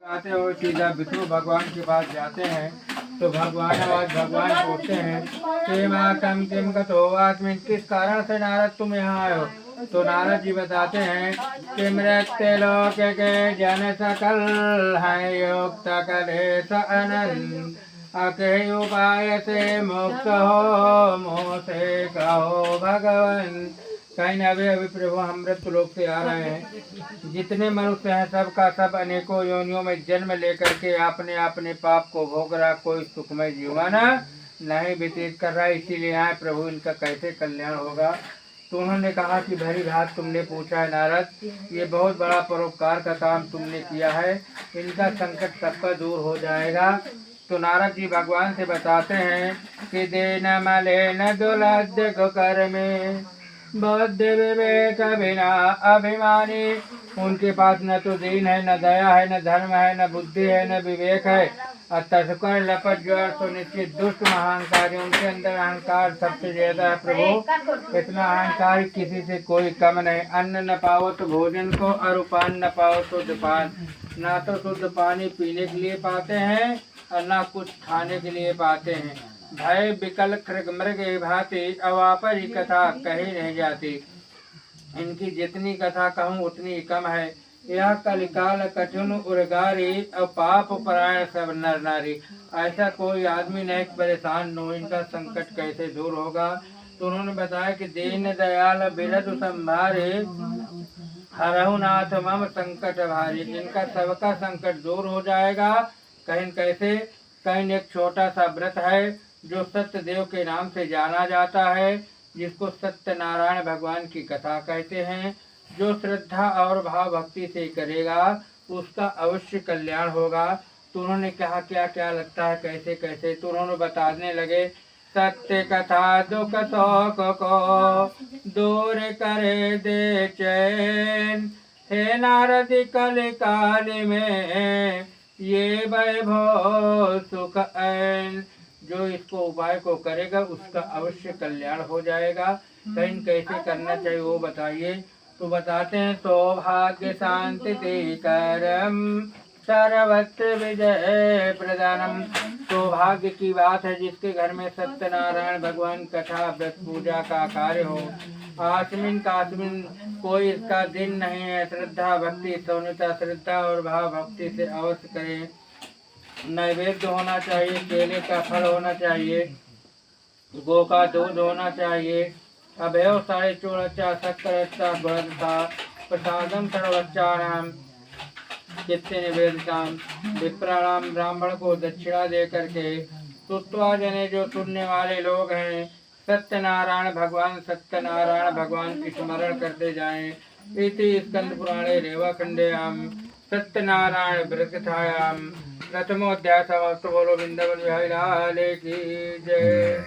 आते हो सीधा विष्णु भगवान के पास जाते हैं तो भगवान पूछते हैं कि माँ कम किम कथो आत्मिन, किस कारण से नारद तुम यहाँ आए हो। तो नारद जी बताते हैं कि मृत्य लोक के जन सकल है युक्त कलेश अनंत, अके उपाय से मुक्त हो मुँह से कहो भगवन। कहीं अभी अभी प्रभु हम मृत्यु लोक से आ रहे हैं। जितने मनुष्य हैं सबका सब अनेकों योनियों में जन्म लेकर के अपने अपने पाप को भोग रहा, कोई सुखमय जीवन नहीं व्यतीत कर रहा। इसीलिए आए प्रभु, इनका कैसे कल्याण होगा। तो उन्होंने कहा कि भरी बात तुमने पूछा है नारद, ये बहुत बड़ा परोपकार का काम तुमने किया है, इनका संकट सबका दूर हो जाएगा। तो नारद जी भगवान से बताते हैं कि देन मले न दुलद्य कर में बौद्ध विवेक बिना अभिमानी, उनके पास न तो दीन है, न दया है, न धर्म है, न बुद्धि है, न विवेक है। और तस्कर लपट ज्वर तो निश्चित दुष्ट महाअहंकारी, उनके अंदर अहंकार सबसे ज्यादा है प्रभु। इतना अहंकार किसी से कोई कम नहीं। अन्न न पाओ तो भोजन को, और पान न पाओ तो दुपान, ना तो शुद्ध पानी पीने के लिए पाते हैं और ना कुछ खाने के लिए पाते हैं। भय विकल कृग मृग भांति, अवापरी कथा कही नहीं जाती। इनकी जितनी कथा कहूँ उतनी कम है। यह कलिकाल कठिन उर्गारी, और पाप परायण सब नर नारी। ऐसा कोई आदमी नहीं परेशान न हो, इनका संकट कैसे दूर होगा। तो उन्होंने बताया कि दीन दयाल बिरध संभारे, हरहु नाथ मम संकट भारी। इनका सबका संकट दूर हो जाएगा। कहीं कैसे, कहीं एक छोटा सा व्रत है जो सत्यदेव के नाम से जाना जाता है, जिसको सत्यनारायण भगवान की कथा कहते हैं। जो श्रद्धा और भाव भक्ति से करेगा उसका अवश्य कल्याण होगा। तो उन्होंने कहा क्या क्या लगता है, कैसे कैसे। तो उन्होंने बताने लगे सत्य कथा दुख शोक को दूर करे दे चैन, हे नारद कल काल में ये वैभव सुख ऐन। जो इसको उपाय को करेगा उसका अवश्य कल्याण हो जाएगा। कहीं कैसे करना चाहिए वो बताइए। तो बताते हैं सौभाग्य शांति करम सर्वत्र विजय प्रदानम। सौभाग्य की बात है जिसके घर में सत्यनारायण भगवान कथा व्रत पूजा का कार्य हो। आसमिन कासमिन कोई इसका दिन नहीं है। श्रद्धा भक्ति सौन्यता, श्रद्धा और भाव भक्ति से अवश्य करें। नैवेद्य होना चाहिए, केले का फल होना चाहिए, गो का दूध होना चाहिए, अभय साढ़े चूड़ा शक्कर गुणता प्रसादम सर्वच्चाराम चित्ते निवेदिताम। विप्राणाम ब्राह्मण को दक्षिणा दे करके तुत्वा जने जो सुनने वाले लोग हैं सत्यनारायण भगवान की स्मरण करते जाएं। इति स्कंद पुराणे रेवाखंडेयाम सत्यनारायण व्रतकथायाम प्रथमोध्याय समाप्त। बोलो वृंदावन बिहारी लाल की जय।